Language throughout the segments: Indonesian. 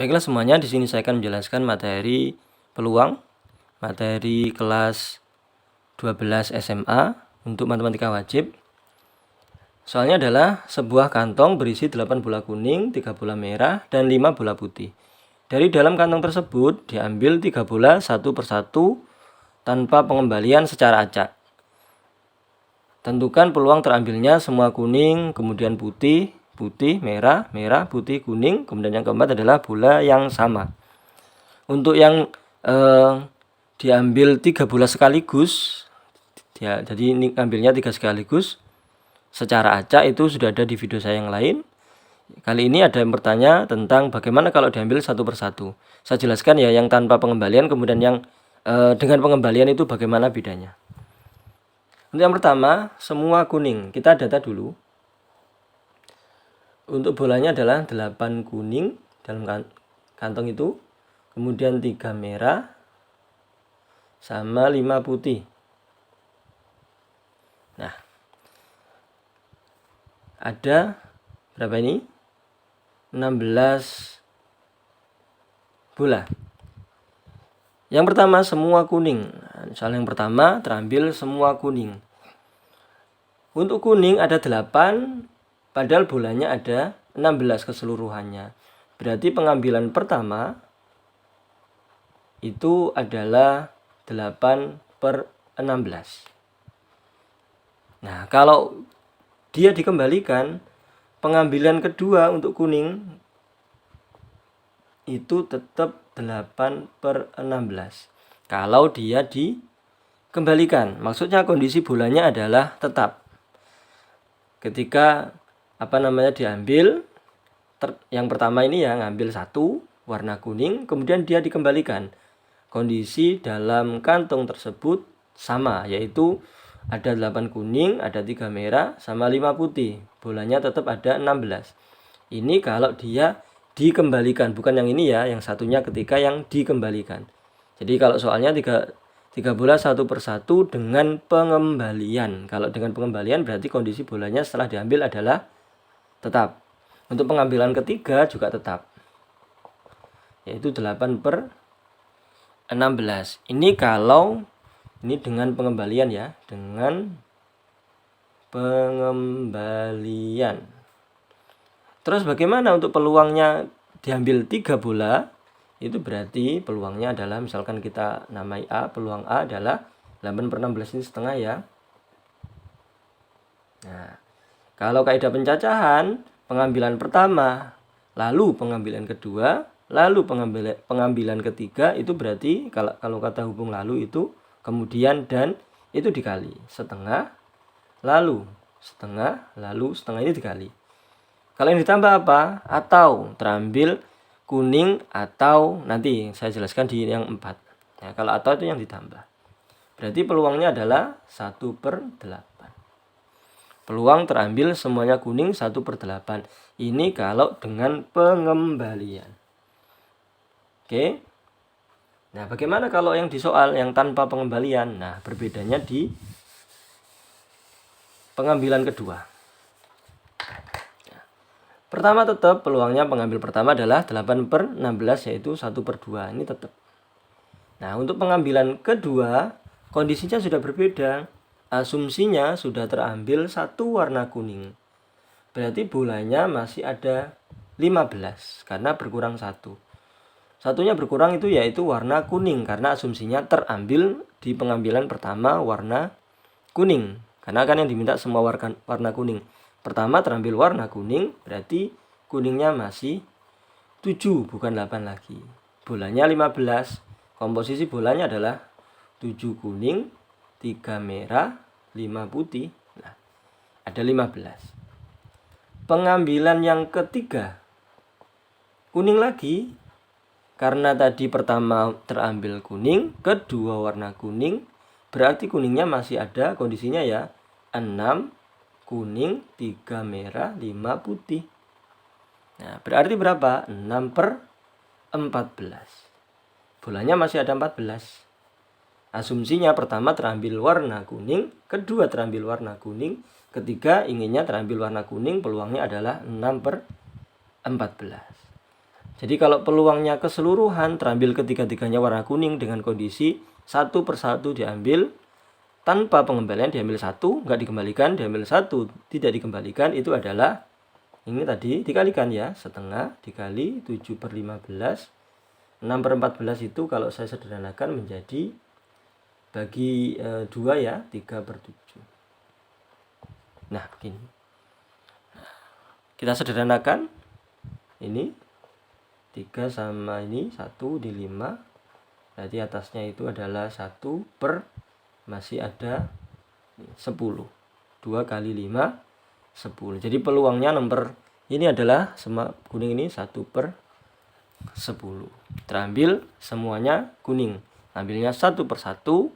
Baiklah semuanya, di sini saya akan menjelaskan materi peluang, materi kelas 12 SMA untuk matematika wajib. Soalnya adalah sebuah kantong berisi 8 bola kuning, 3 bola merah, dan 5 bola putih. Dari dalam kantong tersebut diambil 3 bola satu persatu tanpa pengembalian secara acak. Tentukan peluang terambilnya semua kuning, kemudian putih, putih, merah, merah, putih, kuning. Kemudian yang keempat adalah bola yang sama. Untuk yang diambil 3 bola sekaligus, ya, jadi ini ambilnya 3 sekaligus secara acak itu sudah ada di video saya yang lain. Kali ini ada yang bertanya tentang bagaimana kalau diambil satu persatu. Saya jelaskan ya, yang tanpa pengembalian, kemudian yang dengan pengembalian itu bagaimana bedanya. Untuk yang pertama, semua kuning. Kita data dulu. Untuk bolanya adalah 8 kuning dalam kantong itu. Kemudian 3 merah sama 5 putih. Nah, ada berapa ini? 16 bola. Yang pertama semua kuning. Soal yang pertama terambil semua kuning. Untuk kuning ada 8, padahal bolanya ada 16 keseluruhannya. Berarti pengambilan pertama itu adalah 8/16. Nah, kalau dia dikembalikan, pengambilan kedua untuk kuning itu tetap 8/16. Kalau dia dikembalikan, maksudnya kondisi bolanya adalah tetap. Ketika diambil, yang pertama ini ya ngambil satu warna kuning, kemudian dia dikembalikan. Kondisi dalam kantong tersebut sama, yaitu ada 8 kuning, ada 3 merah, sama 5 putih. Bolanya tetap ada 16. Ini kalau dia dikembalikan, bukan yang ini ya, yang satunya ketika yang dikembalikan. Jadi kalau soalnya 3 bola satu persatu dengan pengembalian. Kalau dengan pengembalian berarti kondisi bolanya setelah diambil adalah tetap. Untuk pengambilan ketiga juga tetap, yaitu 8/16. Ini kalau ini dengan pengembalian ya, dengan pengembalian. Terus bagaimana untuk peluangnya diambil 3 bola? Itu berarti peluangnya adalah, misalkan kita namai A, peluang A adalah 8/16 ini setengah ya. Nah, kalau kaidah pencacahan, pengambilan pertama, lalu pengambilan kedua, lalu pengambilan ketiga, itu berarti kalau kata hubung lalu itu kemudian dan itu dikali setengah, lalu setengah, lalu setengah ini dikali. Kalau ini ditambah apa? Atau terambil kuning, atau nanti saya jelaskan di yang 4. Nah, kalau atau itu yang ditambah. Berarti peluangnya adalah 1/8. Peluang terambil semuanya kuning 1/8. Ini kalau dengan pengembalian. Oke. Nah, bagaimana kalau yang di soal yang tanpa pengembalian? Nah, berbedanya di pengambilan kedua. Pertama tetap peluangnya pengambil pertama adalah 8/16, yaitu 1/2. Ini tetap. Nah, untuk pengambilan kedua kondisinya sudah berbeda. Asumsinya sudah terambil satu warna kuning. Berarti bolanya masih ada 15 karena berkurang satu. Satunya berkurang itu yaitu warna kuning, karena asumsinya terambil di pengambilan pertama warna kuning. Karena kan yang diminta semua warna kuning. Pertama terambil warna kuning, berarti kuningnya masih 7, bukan 8 lagi. Bolanya 15. Komposisi bolanya adalah 7 kuning, 3 merah, 5 putih. Nah, ada 15. Pengambilan yang ketiga, kuning lagi. Karena tadi pertama terambil kuning, kedua warna kuning, berarti kuningnya masih ada kondisinya ya. 6 kuning, 3 merah, 5 putih. Nah, berarti berapa? 6/14. Bolanya masih ada 14. Asumsinya pertama terambil warna kuning, kedua terambil warna kuning, ketiga inginnya terambil warna kuning, peluangnya adalah 6/14. Jadi kalau peluangnya keseluruhan terambil ketiga-tiganya warna kuning dengan kondisi satu persatu diambil tanpa pengembalian, diambil satu nggak dikembalikan, diambil satu tidak dikembalikan, itu adalah ini tadi dikalikan ya, setengah dikali 7/15, 6/14 itu kalau saya sederhanakan menjadi bagi 2 ya, 3/7. Nah begini, kita sederhanakan ini 3 sama ini 1 di 5, berarti atasnya itu adalah 1 per masih ada 10, 2 kali 5 10. Jadi peluangnya nomor ini adalah sama kuning ini 1/10. Terambil semuanya kuning, ambilnya 1 per 1,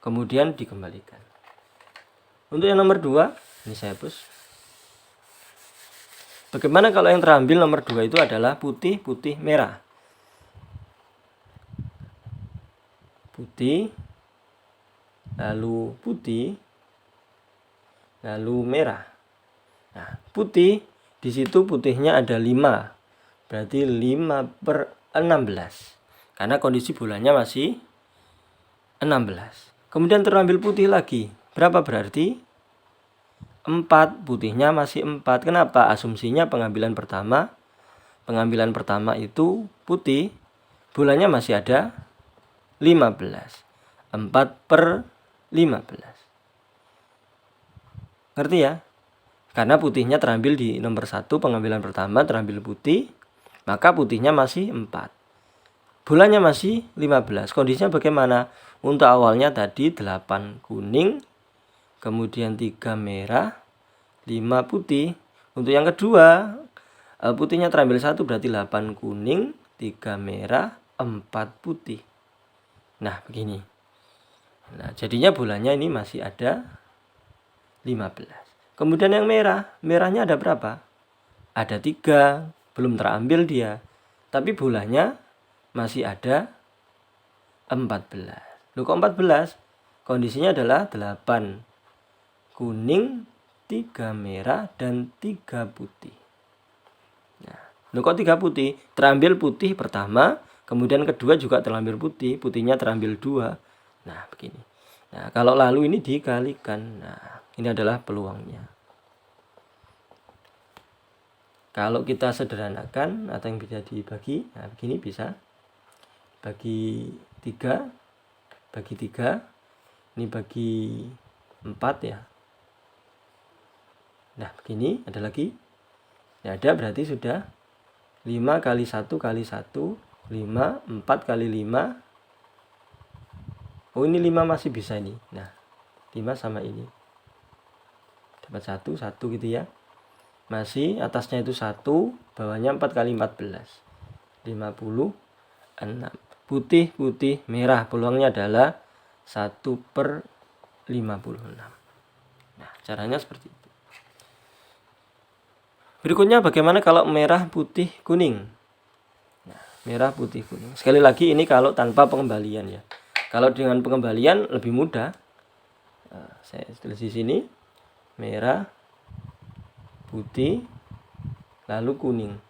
kemudian dikembalikan. Untuk yang nomor 2 ini saya hapus. Bagaimana kalau yang terambil nomor 2 itu adalah putih, putih, merah. Putih, lalu putih, lalu merah. Nah, putih, di situ putihnya ada 5. Berarti 5/16. Karena kondisi bulannya masih 16. Kemudian terambil putih lagi. Berapa berarti? 4. Putihnya masih 4. Kenapa? Asumsinya pengambilan pertama itu putih, bulannya masih ada 15. 4/15. Ngerti ya? Karena putihnya terambil di nomor 1, pengambilan pertama terambil putih, maka putihnya masih 4. Bulannya masih 15. Kondisinya bagaimana? Untuk awalnya tadi 8 kuning, kemudian 3 merah, 5 putih. Untuk yang kedua, putihnya terambil 1 berarti 8 kuning, 3 merah, 4 putih. Nah begini. Nah jadinya bulannya ini masih ada 15. Kemudian yang merah, merahnya ada berapa? Ada 3, belum terambil dia. Tapi bulannya masih ada 14. Loh kok 14? Kondisinya adalah 8 kuning, 3 merah, dan 3 putih. Nah, loh kok 3 putih? Terambil putih pertama, kemudian kedua juga terambil putih, putihnya terambil 2. Nah begini. Nah kalau lalu ini dikalikan, nah ini adalah peluangnya. Kalau kita sederhanakan atau yang bisa dibagi, nah begini bisa. Bagi 3, bagi 3, ini bagi 4 ya. Nah begini, ada lagi. Ya ada, berarti sudah 5 kali 1 kali 1, 5, 4 kali 5. Oh ini 5 masih bisa ini. Nah 5 sama ini. Dapat 1 gitu ya. Masih atasnya itu 1, bawahnya 4 kali 14. 56. Putih, putih, merah. Peluangnya adalah 1/56. Nah, caranya seperti itu. Berikutnya bagaimana kalau merah, putih, kuning? Nah, merah, putih, kuning. Sekali lagi ini kalau tanpa pengembalian ya. Kalau dengan pengembalian lebih mudah. Nah, saya tulis di sini merah, putih, lalu kuning.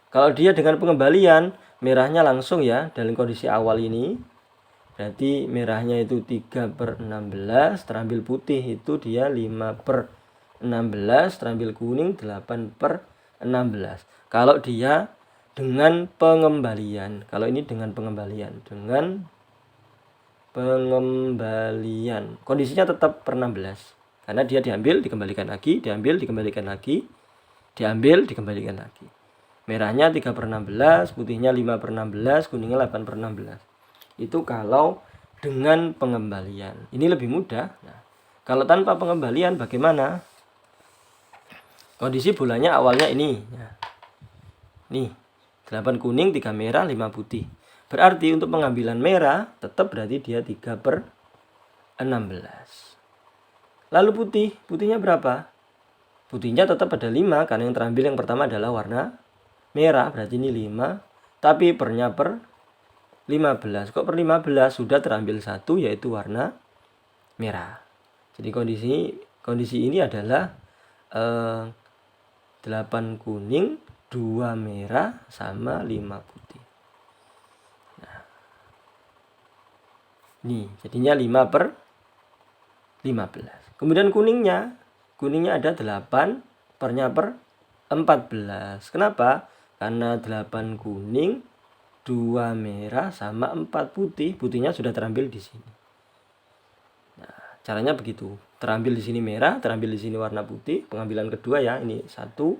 Kalau dia dengan pengembalian, merahnya langsung ya dalam kondisi awal ini. Berarti merahnya itu 3/16, terambil putih itu dia 5/16, terambil kuning 8/16. Kalau dia dengan pengembalian, kalau ini dengan pengembalian, kondisinya tetap per 16. Karena dia diambil, dikembalikan lagi, diambil, dikembalikan lagi, diambil, dikembalikan lagi. Merahnya 3/16, putihnya 5/16, kuningnya 8/16. Itu kalau dengan pengembalian. Ini lebih mudah. Nah, kalau tanpa pengembalian bagaimana? Kondisi bulannya awalnya ini. Nah, nih, 8 kuning, 3 merah, 5 putih. Berarti untuk pengambilan merah tetap berarti dia 3/16. Lalu putih, putihnya berapa? Putihnya tetap ada 5 karena yang terambil yang pertama adalah warna merah, berarti ini 5. Tapi pernya per 15. Kok per 15? Sudah terambil 1 yaitu warna merah. Jadi kondisi ini adalah 8 kuning, 2 merah sama 5 putih. Nah, ini jadinya 5 per 15. Kemudian kuningnya ada 8, pernya per 14. Kenapa? Karena 8 kuning, 2 merah sama 4 putih. Putihnya sudah terambil di sini. Nah, caranya begitu. Terambil di sini merah, terambil di sini warna putih. Pengambilan kedua ya, ini 1,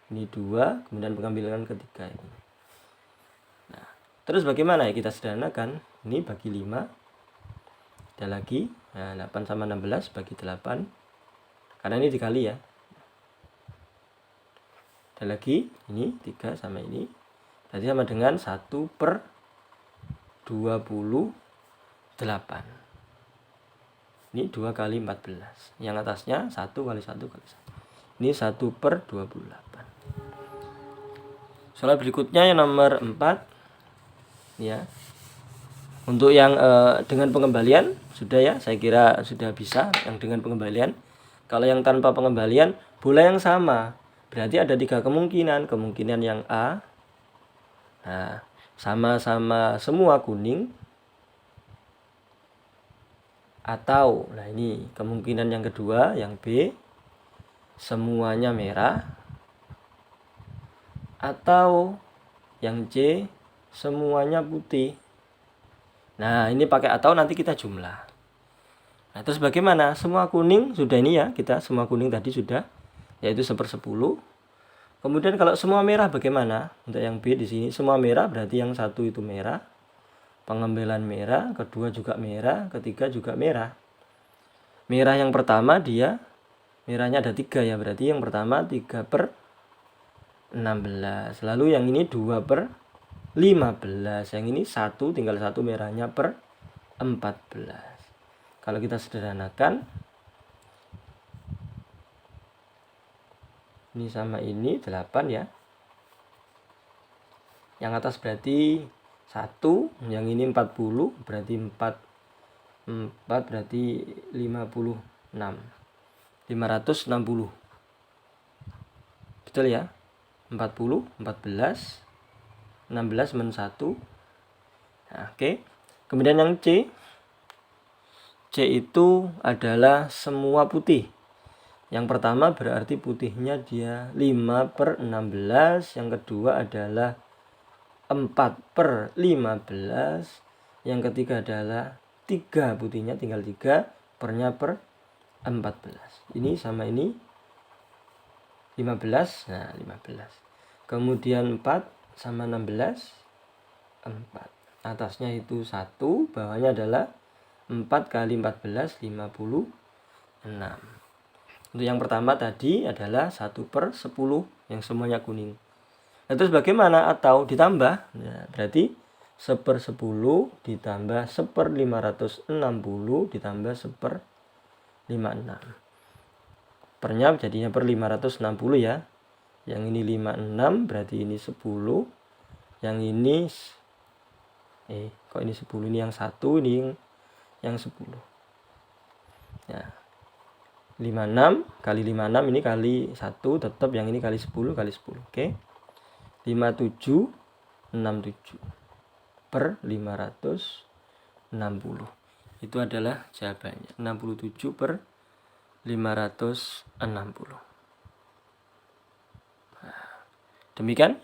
ini 2, kemudian pengambilan ketiga ini. Nah, terus bagaimana ya kita sederhanakan? Ini bagi 5. Ada lagi. Nah, 8 sama 16 bagi 8. Karena ini dikali ya. Ada lagi, ini 3 sama ini. Berarti sama dengan 1 per 28. Ini 2 kali 14. Yang atasnya 1 kali 1 kali 1. Ini 1 per 28. Soal berikutnya yang nomor 4. Ya. Untuk yang dengan pengembalian sudah ya, saya kira sudah bisa yang dengan pengembalian. Kalau yang tanpa pengembalian bola yang sama. Berarti ada 3 kemungkinan. Kemungkinan yang A, nah, sama-sama semua kuning. Atau, nah ini kemungkinan yang kedua, yang B, semuanya merah. Atau yang C, semuanya putih. Nah, ini pakai atau nanti kita jumlah. Nah, terus bagaimana? Semua kuning sudah ini ya, kita semua kuning tadi sudah, yaitu 1/10. Kemudian kalau semua merah bagaimana? Untuk yang B di sini semua merah berarti yang satu itu merah. Pengambilan merah, kedua juga merah, ketiga juga merah. Merah yang pertama dia merahnya ada 3 ya, berarti yang pertama 3 per 16. Lalu yang ini 2 per 15. Yang ini 1, tinggal 1 merahnya per 14. Kalau kita sederhanakan, ini sama ini 8 ya. Yang atas berarti 1, yang ini 40, berarti 4 berarti 56. 560. Betul ya? 40, 14, 16 men 1. Nah, oke. Kemudian yang C. C itu adalah semua putih. Yang pertama berarti putihnya dia 5 per 16. Yang kedua adalah 4 per 15. Yang ketiga adalah 3, putihnya tinggal 3, pernya per 14. Ini sama ini 15. Nah, 15. Kemudian 4 sama 16, 4. Atasnya itu 1, bawahnya adalah 4 kali 14, 56. Untuk yang pertama tadi adalah 1 per 10 yang semuanya kuning. Nah, terus bagaimana? Atau ditambah. Nah, berarti 1/10 ditambah 1/560 ditambah 1/56. Pernya jadinya per 560 ya. Yang ini 56 berarti ini 10. Yang ini kok ini 10, ini yang 1, ini yang 10. Ya. 56 kali 56 ini kali 1, tetap yang ini kali 10 kali 10. Oke. 5767 per 560. Itu adalah jawabannya. 67 per 560. Demikian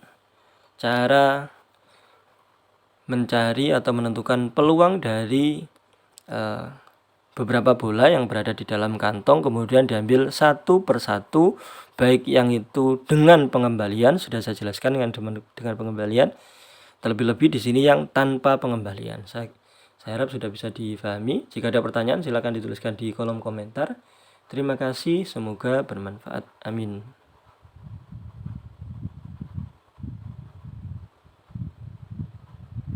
cara mencari atau menentukan peluang dari beberapa bola yang berada di dalam kantong, kemudian diambil satu persatu, baik yang itu dengan pengembalian, sudah saya jelaskan dengan pengembalian, terlebih-lebih di sini yang tanpa pengembalian. Saya harap sudah bisa difahami. Jika ada pertanyaan silakan dituliskan di kolom komentar. Terima kasih, semoga bermanfaat. Amin.